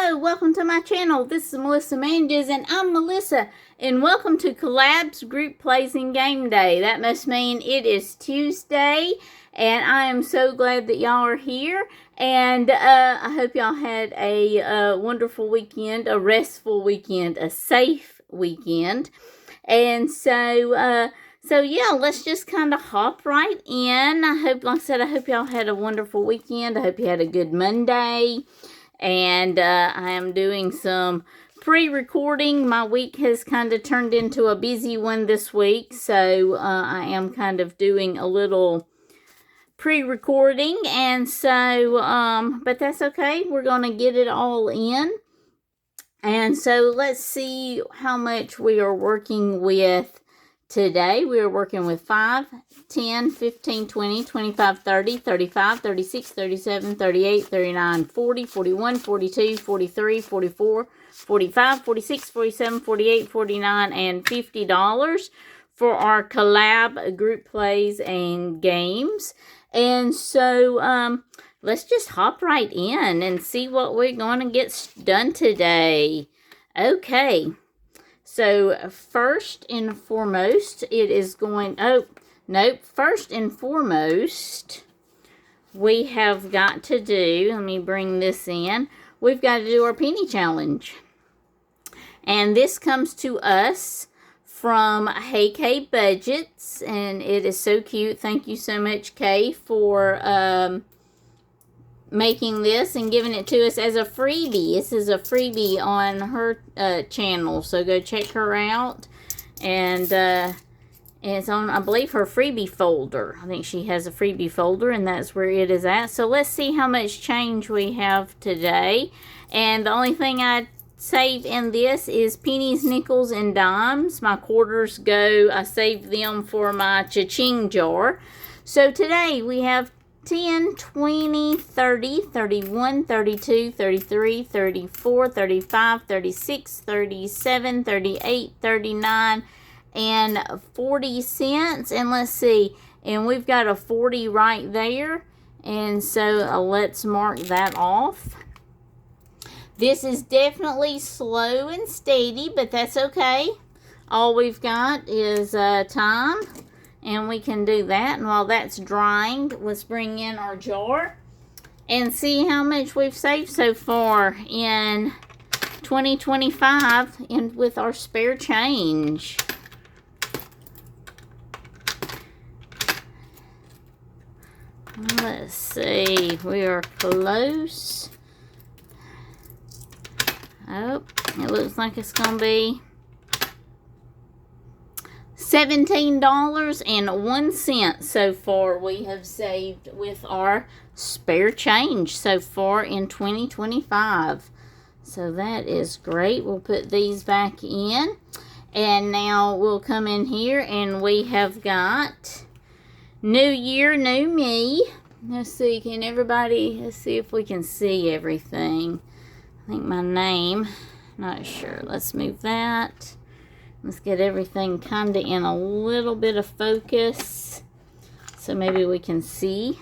Hello, welcome to my channel. This is Melissa Manges, and I'm Melissa, and welcome to Collabs Group Plays and Game Day. That must mean it is Tuesday, and I am so glad that y'all are here, and I hope y'all had a wonderful weekend, a restful weekend, a safe weekend, and so yeah, let's just kind of hop right in. Like I said, I hope y'all had a wonderful weekend. I hope you had a good Monday. And I am doing some pre-recording. My week has kind of turned into a busy one this week. So I am kind of doing a little pre-recording. And so, but that's okay. We're going to get it all in. And so let's see how much we are working with today. We are working with 5, 10, 15, 20, 25, 30, 35, 36, 37, 38, 39, 40, 41, 42, 43, 44, 45, 46, 47, 48, 49, and $50 for our collab group plays and games. And so let's just hop right in and see what we're going to get done today. Okay. So, first and foremost, first and foremost, we have got to do, let me bring this in, we've got to do our penny challenge. And this comes to us from Hey Kay Budgets, and it is so cute. Thank you so much, Kay, for making this and giving it to us as a freebie. This is a freebie on her channel, so go check her out. And it's on, I believe, her freebie folder. I think she has a freebie folder, and that's where it is at. So let's see how much change we have today. And the only thing I save in this is pennies, nickels, and dimes. My quarters go, I save them for my cha-ching jar. So today we have 10, 20, 30, 31, 32, 33, 34, 35, 36, 37, 38, 39, and 40 cents. And let's see, and we've got a 40 right there. And so let's mark that off. This is definitely slow and steady, but that's okay. All we've got is time. And we can do that. And while that's drying, let's bring in our jar and see how much we've saved so far in 2025 with our spare change. Let's see. We are close. Oh, it looks like it's going to be $17.01 so far we have saved with our spare change so far in 2025. So that is great. We'll put these back in. And now we'll come in here and we have got New Year, New Me. Let's see, let's see if we can see everything. I think my name, not sure. Let's move that. Let's get everything kind of in a little bit of focus so maybe we can see.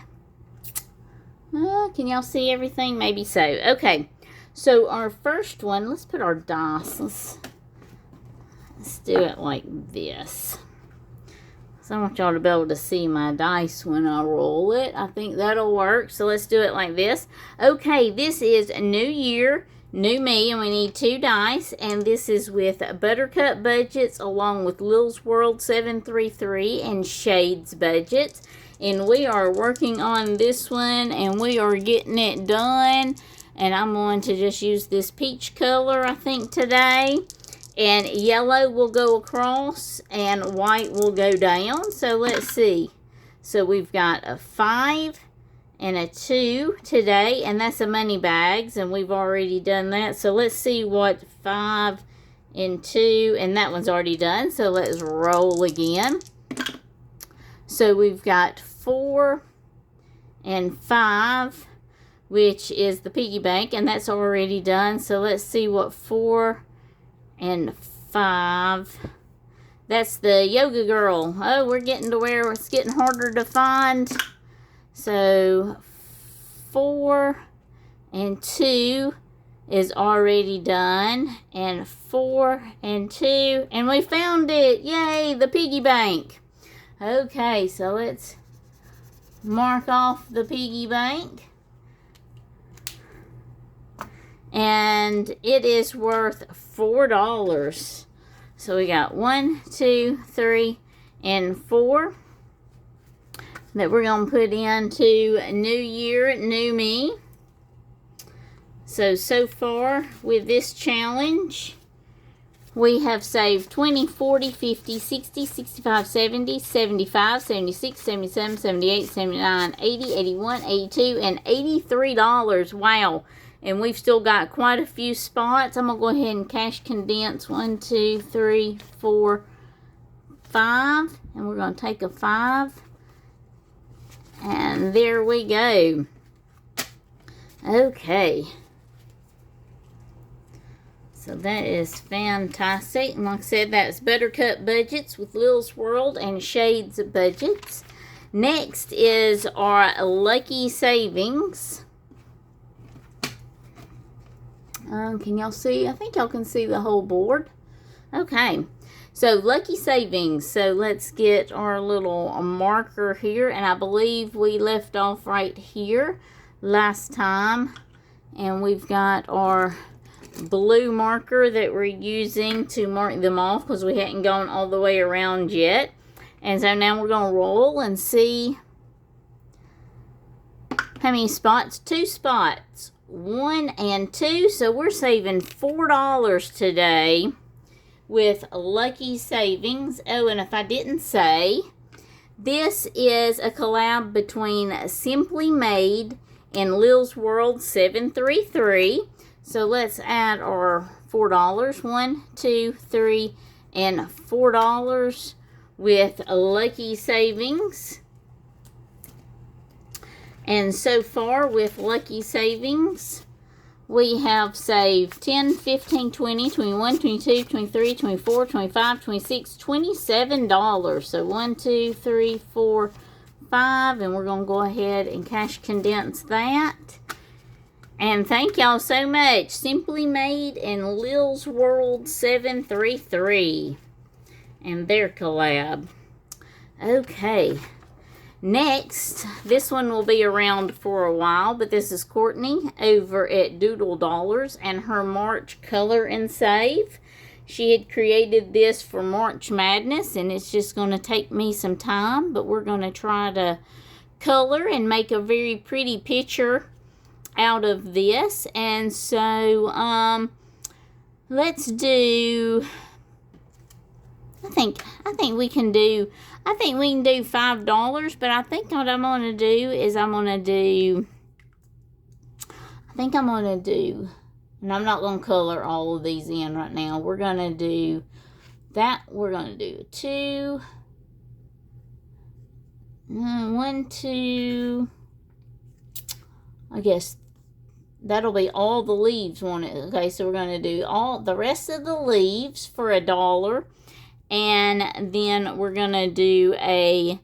Can y'all see everything? Maybe so. Okay, so our first one, let's put our dice. Let's do it like this. So I want y'all to be able to see my dice when I roll it. I think that'll work. So let's do it like this. Okay, this is a New Year, New Me, and we need 2 dice, and this is with Buttercup Budgets along with Lilz World 733 and Shades Budgets, and we are working on this one and we are getting it done. And I'm going to just use this peach color, I think, today, and yellow will go across and white will go down. So let's see. So we've got a 5 and a 2 today, and that's a money bags, and we've already done that. So let's see what 5 and 2, and that one's already done. So let's roll again. So we've got 4 and 5, which is the piggy bank, and that's already done. So let's see what 4 and 5, that's the yoga girl. Oh, we're getting to where it's getting harder to find. So 4 and 2 is already done. And 4 and 2. And we found it. Yay, the piggy bank. Okay, so let's mark off the piggy bank. And it is worth $4. So we got 1, 2, 3, and 4 that we're going to put into New Year, New Me. So far with this challenge, we have saved 20, 40, 50, 60, 65, 70, 75, 76, 77, 78, 79, 80, 81, 82, and $83. Wow. And we've still got quite a few spots. I'm going to go ahead and cash condense 1, 2, 3, 4, 5. And we're going to take a 5. And there we go. Okay. So that is fantastic. And like I said, that's Buttercup Budgets with Lilz World and Shades Budgets. Next is our Lucky Savings. Can y'all see? I think y'all can see the whole board. Okay. So Lucky Savings. So let's get our little marker here. And I believe we left off right here last time. And we've got our blue marker that we're using to mark them off because we hadn't gone all the way around yet. And so now we're going to roll and see how many spots. 2 spots. 1 and 2. So we're saving $4 today with Lucky Savings. Oh, and if I didn't say, this is a collab between Simply Made and Lilz World 733. So let's add our $4. 1, 2, 3, and $4 with Lucky Savings. And so far with Lucky Savings, we have saved 10, 15, 20, 21, 22, 23, 24, 25, 26, $27. So 1, 2, 3, 4, 5. And we're going to go ahead and cash condense that. And thank y'all so much. Simply Made and Lilz World 733. And their collab. Okay. Next, this one will be around for a while, but this is Courtney over at Doodle Dollars and her March Color and Save. She had created this for March Madness, and it's just going to take me some time, but we're going to try to color and make a very pretty picture out of this. And so, let's do, I think we can do $5, but I think what I'm going to do is and I'm not going to color all of these in right now. We're going to do that. We're going to do 2, 1, 2, I guess that'll be all the leaves, won't it? Okay, so we're going to do all the rest of the leaves for $1. And then we're going to do a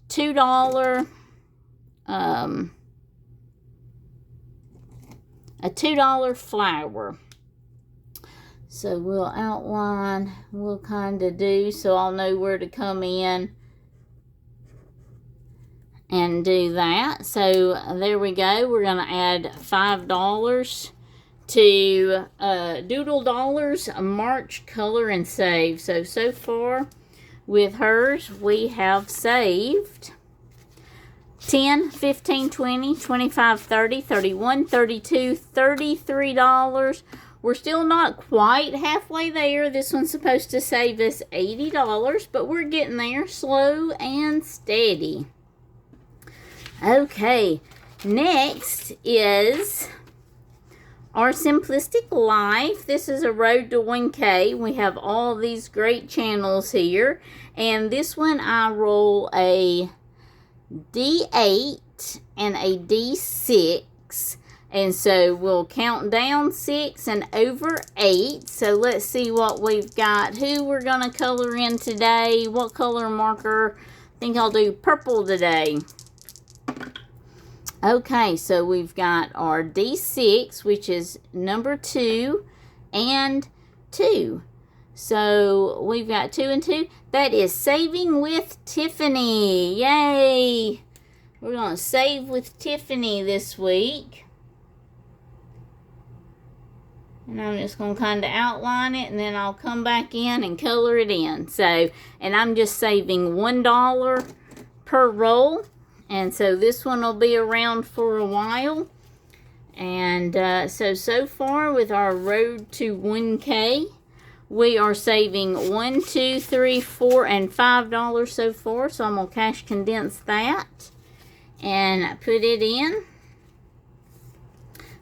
$2 flower. So we'll outline, we'll kind of do, so I'll know where to come in and do that. So there we go. We're going to add $5 to Doodle Dollars March Color and Save. So far with hers, we have saved 10, 15, 20, 25, 30, 31, 32, $33. We're still not quite halfway there. This one's supposed to save us $80, but we're getting there slow and steady. Okay, next is our Simplistic Life. This is a road to 1K. We have all these great channels here. And this one I roll a D8 and a D6. And so we'll count down 6 and over 8. So let's see what we've got. Who we're going to color in today. What color marker? I think I'll do purple today. Okay, so we've got our D6, which is number 2 and 2. So we've got 2 and 2. That is Saving with Tiffany. Yay! We're going to save with Tiffany this week. And I'm just going to kind of outline it, and then I'll come back in and color it in. So, and I'm just saving $1 per roll. And so this one will be around for a while. And so far with our road to 1K, we are saving $1, $2, $3, $4, and $5 so far. So I'm going to cash condense that and put it in.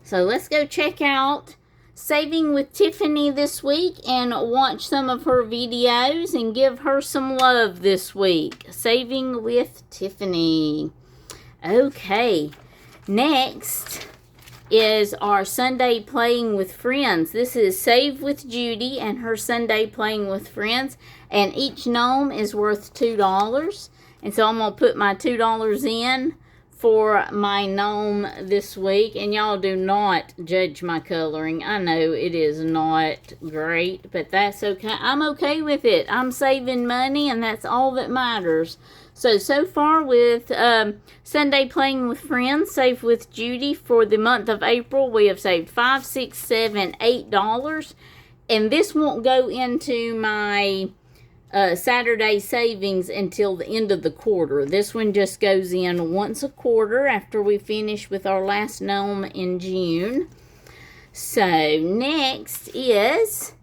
So let's go check out Saving with Tiffany this week and watch some of her videos and give her some love this week. Saving with Tiffany. Okay, next is our Sunday Playing with Friends. This is Save with Judy and her Sunday Playing with Friends, and each gnome is worth $2. And so I'm going to put my $2 in for my gnome this week. And y'all do not judge my coloring. I know it is not great, but that's okay. I'm okay with it. I'm saving money, and that's all that matters. So far with Sunday Playing with Friends, Save with Judy, for the month of April, we have saved $5, $6, $7, $8. And this won't go into my Saturday savings until the end of the quarter. This one just goes in once a quarter after we finish with our last gnome in June. So next is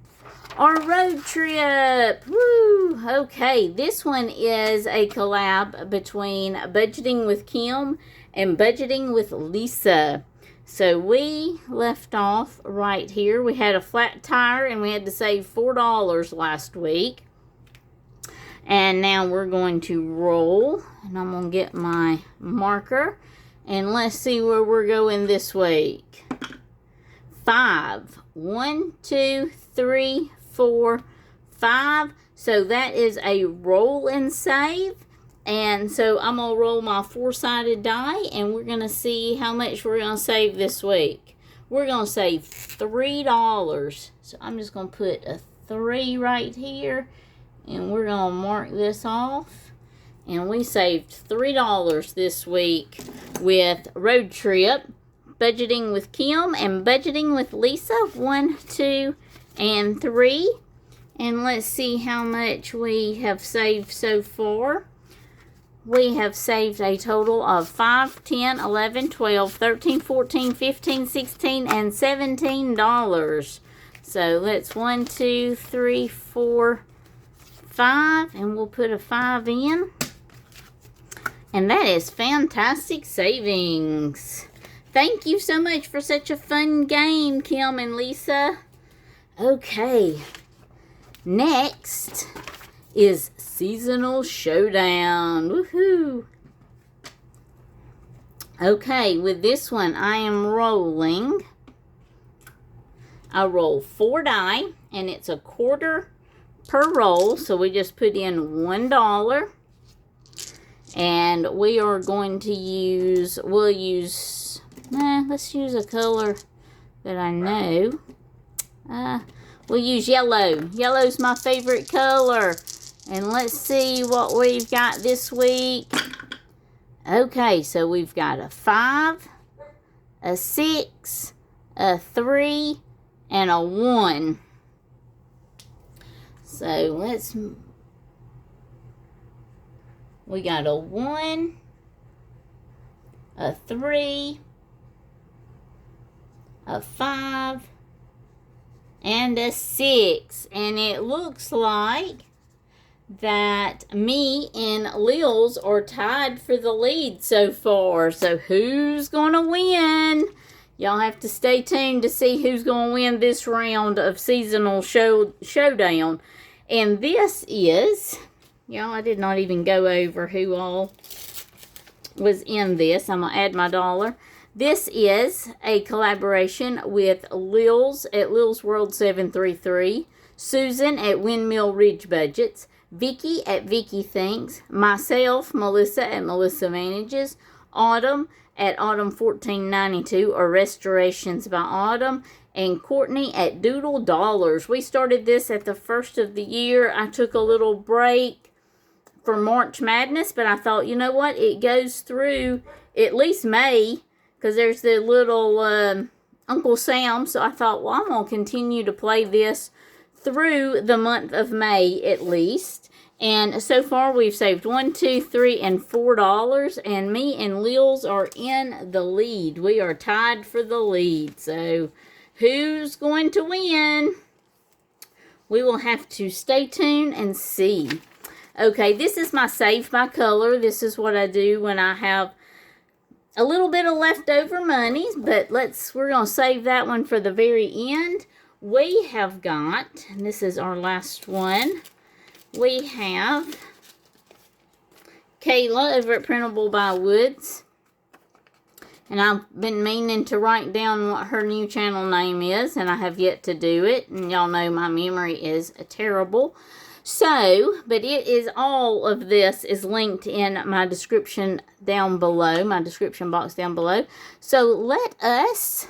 our road trip. Woo! Okay, this one is a collab between Budgeting with Kim and Budgeting with Lisa. So we left off right here. We had a flat tire and we had to save $4 last week. And now we're going to roll. And I'm going to get my marker. And let's see where we're going this week. 5. 1, 2, 3, 4, 5. So that is a roll and save. And so I'm going to roll my 4-sided die. And we're going to see how much we're going to save this week. We're going to save $3. So I'm just going to put a 3 right here. And we're going to mark this off. And we saved $3 this week with Road Trip, Budgeting with Kim, and Budgeting with Lisa. 1, 2, and 3. And let's see how much we have saved so far. We have saved a total of 5, 10, 11, 12, 13, 14, 15, 16, and $17. So let's 1, 2, 3, 4, 5, and we'll put a 5 in. And that is fantastic savings. Thank you so much for such a fun game, Kim and Lisa. Okay, next is Seasonal Showdown. Woohoo! Okay, with this one I am rolling. I roll 4 die, and it's a quarter per roll, so we just put in $1. And we are going to use, let's use a color that I know. We'll use yellow. Yellow's my favorite color. And let's see what we've got this week. Okay, so we've got a 5, a 6, a 3, and a 1. So we got a 1, a 3, a 5, and a 6. And it looks like that me and Lilz are tied for the lead so far. So who's going to win? Y'all have to stay tuned to see who's going to win this round of Seasonal Showdown. And this is, y'all, I did not even go over who all was in this. I'm going to add my $1. This is a collaboration with Lilz at Lilz World 733, Susan at Windmill Ridge Budgets, Vicky at Vicky Thinks, myself, Melissa at Melissa Manages, Autumn at Autumn 1492, or Restorations by Autumn, and Courtney at Doodle Dollars. We started this at the first of the year. I took a little break for March Madness, but I thought, you know what, it goes through at least May, because there's the little Uncle Sam, so I thought, well, I'm going to continue to play this through the month of May at least. And so far we've saved $1, $2, $3, and $4, and me and Lilz are in the lead. We are tied for the lead. So who's going to win? We will have to stay tuned and see. Okay, this is my save by color. This is what I do when I have a little bit of leftover money, but we're going to save that one for the very end. We have got, and this is our last one, we have Kayla over at Printable by Woods. And I've been meaning to write down what her new channel name is, and I have yet to do it. And y'all know my memory is terrible. So, but it is, all of this is linked in my description down below, my description box down below. So let us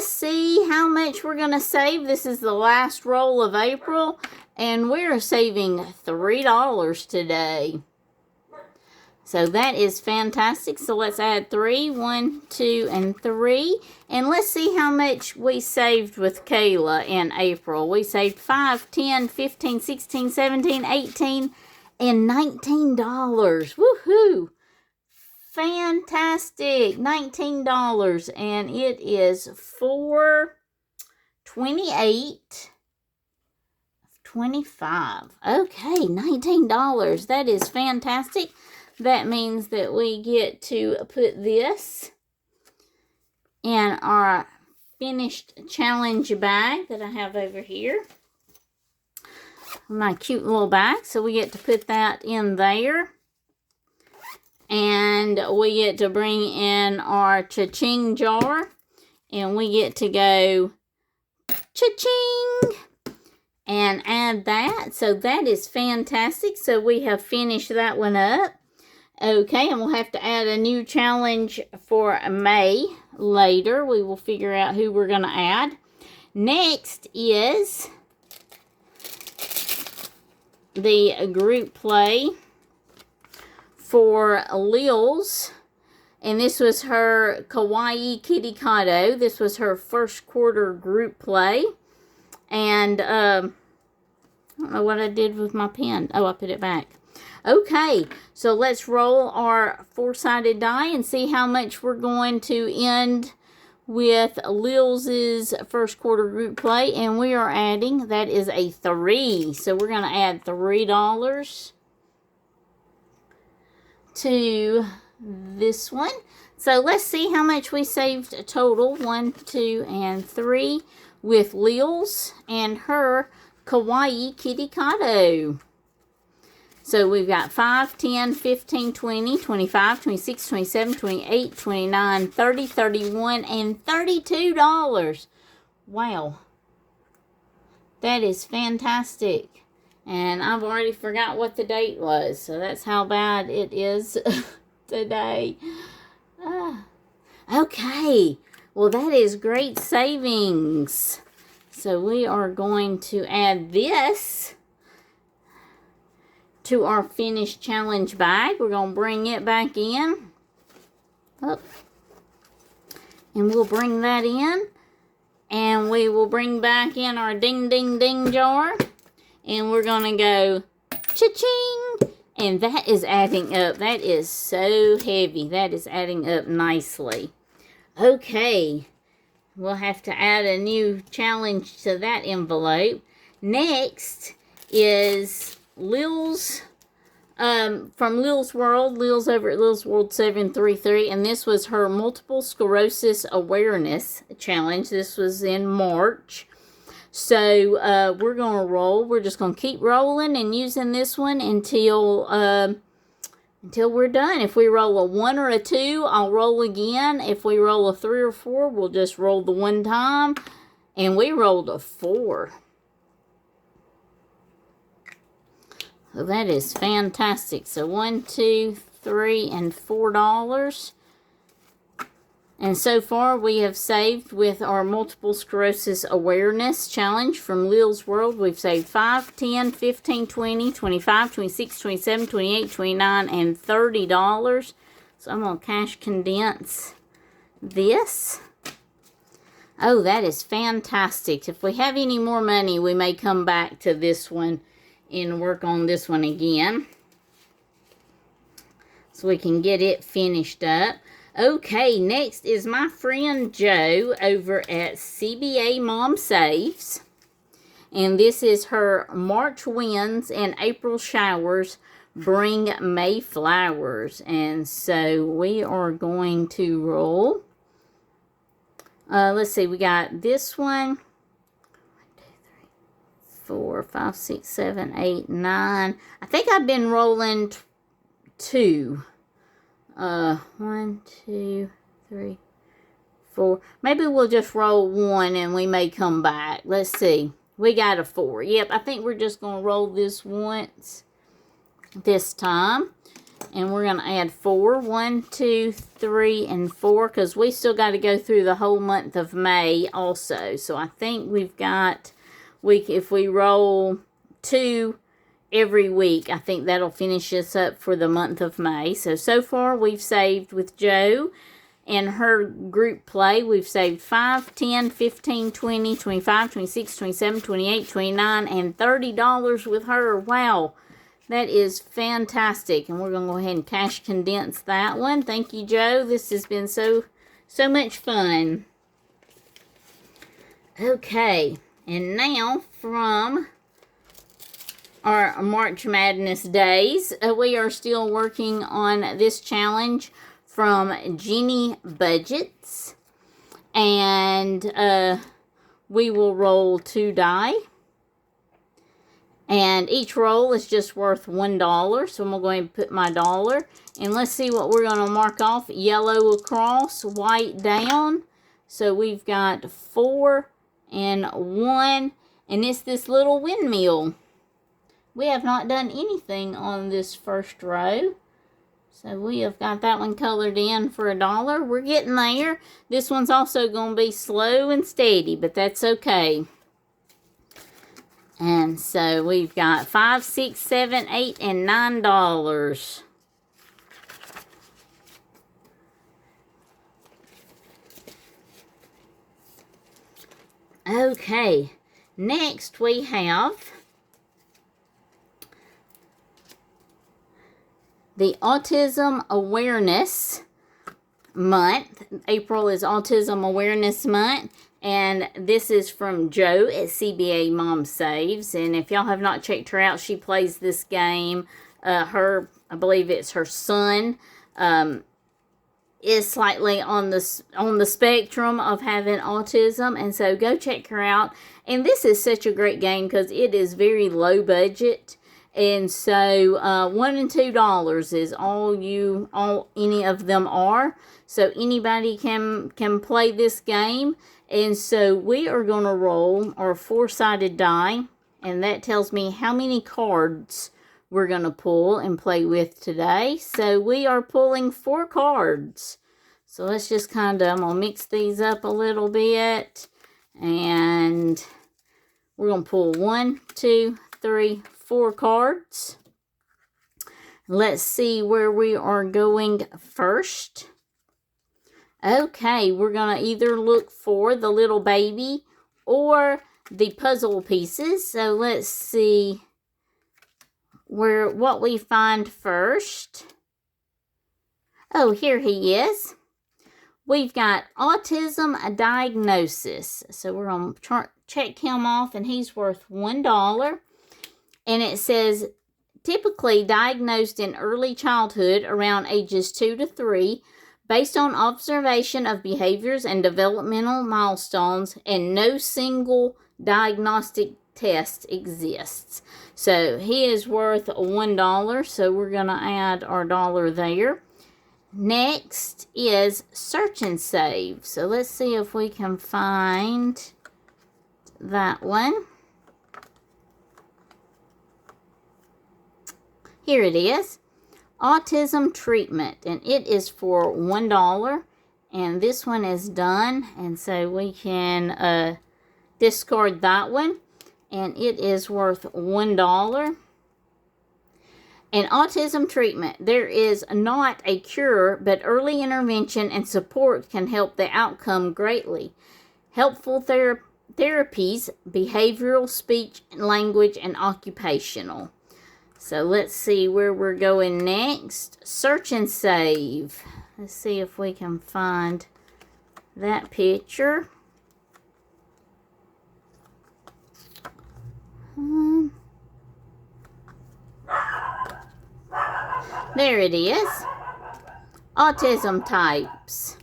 see how much we're going to save. This is the last roll of April, and we're saving $3 today. So that is fantastic. So let's add 3, 1, 2, and 3. And let's see how much we saved with Kayla in April. We saved $5, $10, $15, $16, $17, $18, and $19. Woohoo! Fantastic. $19. And it is $4.28. 25. Okay, $19. That is fantastic. That means that we get to put this in our finished challenge bag that I have over here. My cute little bag. So we get to put that in there. And we get to bring in our cha-ching jar. And we get to go cha-ching and add that. So that is fantastic. So we have finished that one up. Okay, and we'll have to add a new challenge for May later. We will figure out who we're going to add. Next is the group play for Lilz. And this was her Kawaii Kitty Kato. This was her first quarter group play. And I don't know what I did with my pen. Oh, I put it back. Okay, so let's roll our 4-sided die and see how much we're going to end with Lilz's first quarter group play. And we are adding, that is a 3. So we're going to add $3 to this one. So let's see how much we saved total. 1, 2, and 3 with Lilz and her Kawaii Kitty Kato. So we've got 5, 10, 15, 20, 25, 26, 27, 28, 29, 30, 31, and $32. Wow. That is fantastic. And I've already forgot what the date was. So that's how bad it is today. Okay. Well, that is great savings. So we are going to add this to our finished challenge bag. We're going to bring it back in. Up. And we'll bring that in. And we will bring back in our ding, ding, ding jar. And we're going to go cha-ching. And that is adding up. That is so heavy. That is adding up nicely. Okay. We'll have to add a new challenge to that envelope. Next is Lilz, from Lilz World, Lilz over at Lilz World 733, and this was her Multiple Sclerosis Awareness Challenge. This was in March. So, we're going to roll. We're just going to keep rolling and using this one until we're done. If we roll a 1 or a 2, I'll roll again. If we roll a 3 or 4, we'll just roll the one time. And we rolled a 4. So that is fantastic. So $1, $2, $3, and $4. And so far we have saved with our multiple sclerosis awareness challenge from Lilz World. We've saved $5, $10, $15, $20, $25, $26, $27, $28, $29, and $30. So I'm going to cash condense this. Oh, that is fantastic. If we have any more money, we may come back to this one and work on this one again, so we can get it finished up. Okay, next is my friend Joe over at CBA Mom Saves. And this is her March winds and April showers bring May flowers. And so we are going to roll. Let's see, we got this one. 1, 2, 3, 4, 5, 6, 7, 8, 9. I think I've been rolling 2. 1, 2, 3, 4. Maybe we'll just roll 1 and we may come back. Let's see. We got a 4. Yep, I think we're just going to roll this once this time. And we're going to add 4. 1, 2, 3, and 4. Because we still got to go through the whole month of May also. So I think we've got, if we roll 2 every week, I think that'll finish us up for the month of May. So far we've saved with Joe and her group play. We've saved 5, 10, 15, 20, 25, 26, 27, 28, 29, and $30 with her. Wow, that is fantastic. And we're going to go ahead and cash condense that one. Thank you, Joe. This has been so much fun. Okay, and now from our March Madness days, we are still working on this challenge from Jenny Budgets, and we will roll 2 die, and each roll is just worth $1. So I'm gonna go ahead and put my dollar, and let's see what we're gonna mark off. Yellow across, white down. So we've got 4 and 1, and it's this little windmill. We have not done anything on this first row. So we have got that one colored in for $1. We're getting there. This one's also going to be slow and steady, but that's okay. And so we've got $5, $6, $7, $8, and $9. Okay, next we have the Autism Awareness Month. April is Autism Awareness Month. And this is from Joe at CBA Mom Saves. And if y'all have not checked her out, she plays this game. I believe it's her son, is slightly on the spectrum of having autism. And so go check her out. And this is such a great game because it is very low budget. And so $1 and $2 is all any of them are. So anybody can play this game. And so we are going to roll our 4-sided die, and that tells me how many cards we're going to pull and play with today. So we are pulling 4 cards. So let's just I'm going to mix these up a little bit, and we're going to pull 1, 2, 3, 4 cards. Let's see where we are going first. Okay, we're going to either look for the little baby or the puzzle pieces. So let's see what we find first. Oh, here he is. We've got autism diagnosis. So we're going to check him off, and he's worth $1. And it says, typically diagnosed in early childhood around ages 2 to 3, based on observation of behaviors and developmental milestones, and no single diagnostic test exists. So he is worth $1, so we're going to add our dollar there. Next is search and save. So let's see if we can find that one. Here it is. Autism treatment. And it is for $1. And this one is done. And so we can discard that one. And it is worth $1. And autism treatment. There is not a cure, but early intervention and support can help the outcome greatly. Helpful therapies, behavioral, speech, language, and occupational. So let's see where we're going next. Search and save. Let's see if we can find that picture. There it is. Autism types.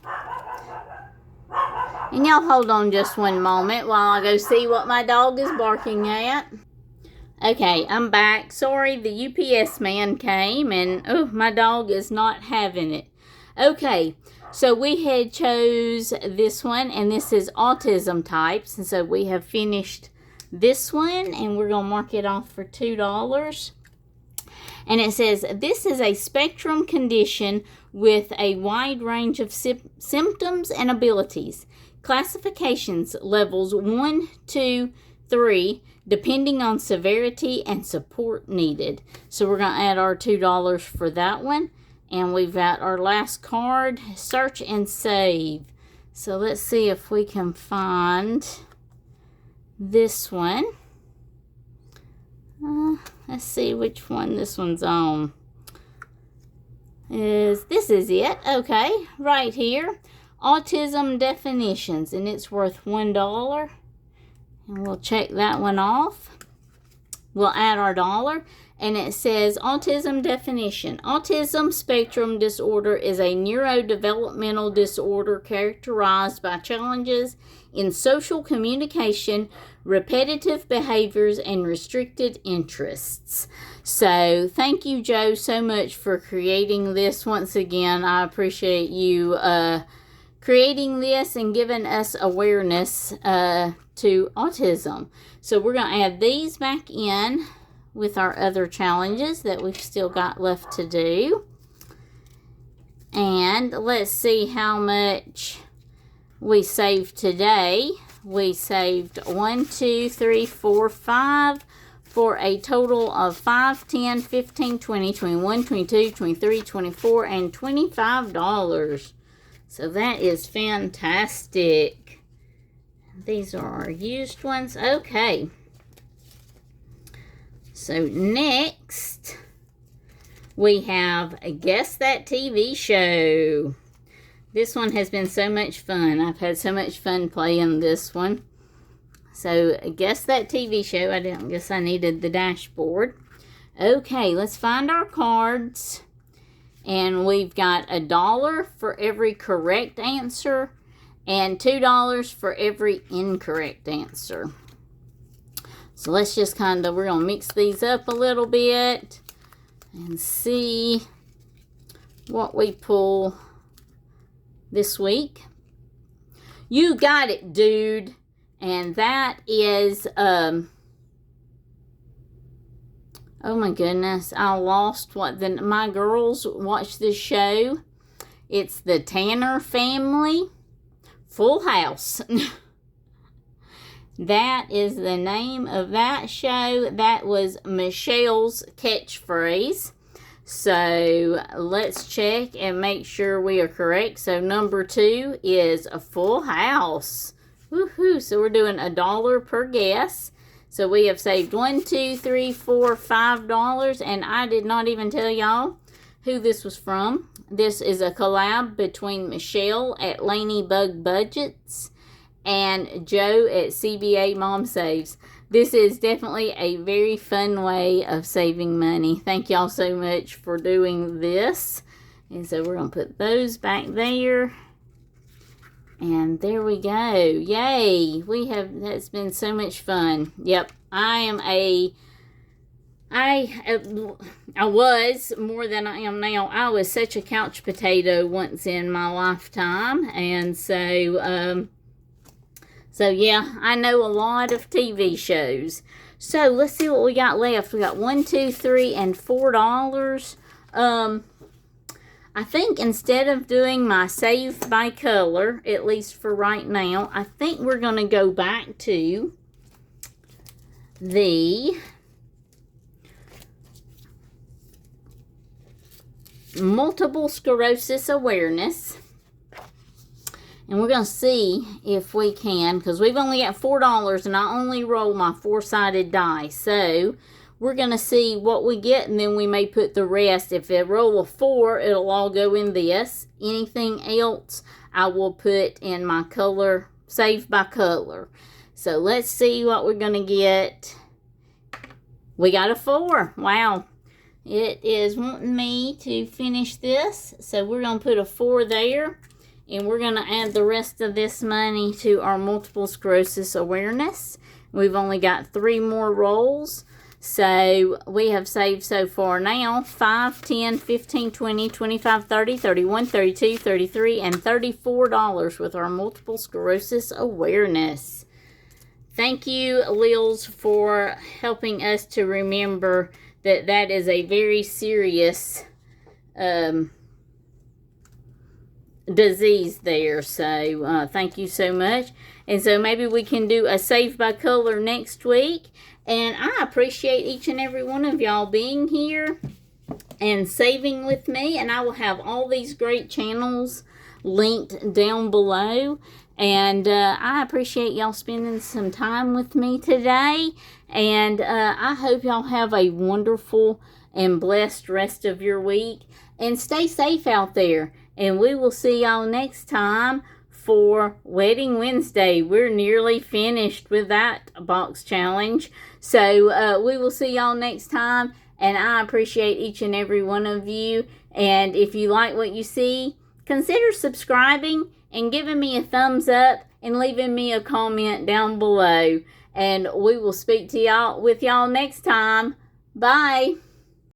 And y'all hold on just one moment while I go see what my dog is barking at. Okay, I'm back. Sorry, the UPS man came and, oh, my dog is not having it. Okay, so we had chose this one, and this is autism types. And so we have finished this one, and we're going to mark it off for $2. And it says, this is a spectrum condition with a wide range of symptoms and abilities. Classifications levels 1, 2, 3, depending on severity and support needed. So we're going to add our $2 for that one. And we've got our last card, search and save. So let's see if we can find this one. Let's see which one this one's on. This is it. Okay, right here. Autism definitions, and it's worth $1. And we'll check that one off. We'll add our $1. And it says autism definition. Autism spectrum disorder is a neurodevelopmental disorder characterized by challenges in social communication, repetitive behaviors, and restricted interests. So thank you, Joe, so much for creating this. Once again, I appreciate you creating this and giving us awareness to autism. So we're going to add these back in with our other challenges that we've still got left to do. And let's see how much we saved today. We saved 1, 2, 3, 4, 5 for a total of 5, 10, 15, 20, 21, 22, 23, 24, and $25. So that is fantastic. These are our used ones. Okay. So next, we have Guess That TV Show. This one has been so much fun. I've had so much fun playing this one. So Guess That TV Show. I didn't guess I needed the dashboard. Okay, let's find our cards. And we've got $1 for every correct answer and $2 for every incorrect answer. So let's just we're going to mix these up a little bit and see what we pull this week. You got it, dude. And that is, oh my goodness, I lost my girls watch this show. It's the Tanner family. Full House. That is the name of that show. That was Michelle's catchphrase. So let's check and make sure we are correct. So number 2 is a Full House. Woohoo! So we're doing $1 per guess. So we have saved $1, $2, $3, $4, $5, and I did not even tell y'all who this was from. This is a collab between Michelle at Lanybug Budgets and Joe at CBA Mom Saves. This is definitely a very fun way of saving money. Thank y'all so much for doing this. And so we're going to put those back there. And there we go. Yay. That's been so much fun. Yep. I was more than I am now. I was such a couch potato once in my lifetime. And so yeah, I know a lot of TV shows. So let's see what we got left. We got $1, $2, $3, and $4. I think instead of doing my save by color, at least for right now, I think we're going to go back to the multiple sclerosis awareness. And we're going to see if we can, because we've only got $4 and I only roll my 4-sided die. So we're going to see what we get, and then we may put the rest. If I roll a 4, it'll all go in this. Anything else, I will put in my color, save by color. So let's see what we're going to get. We got a 4. Wow. It is wanting me to finish this. So we're going to put a 4 there. And we're going to add the rest of this money to our multiple sclerosis awareness. We've only got 3 more rolls. So we have saved so far now 5, 10, 15, 20, 25, 30, 31, 32, 33, and $34 with our multiple sclerosis awareness. Thank you, Lilz, for helping us to remember that that is a very serious disease there. So thank you so much. And so maybe we can do a save by color next week. And I appreciate each and every one of y'all being here and saving with me. And I will have all these great channels linked down below. And I appreciate y'all spending some time with me today. And I hope y'all have a wonderful and blessed rest of your week. And stay safe out there. And we will see y'all next time for Wedding Wednesday. We're nearly finished with that box challenge. So we will see y'all next time. And I appreciate each and every one of you. And if you like what you see, consider subscribing and giving me a thumbs up and leaving me a comment down below. And we will speak to y'all next time. Bye.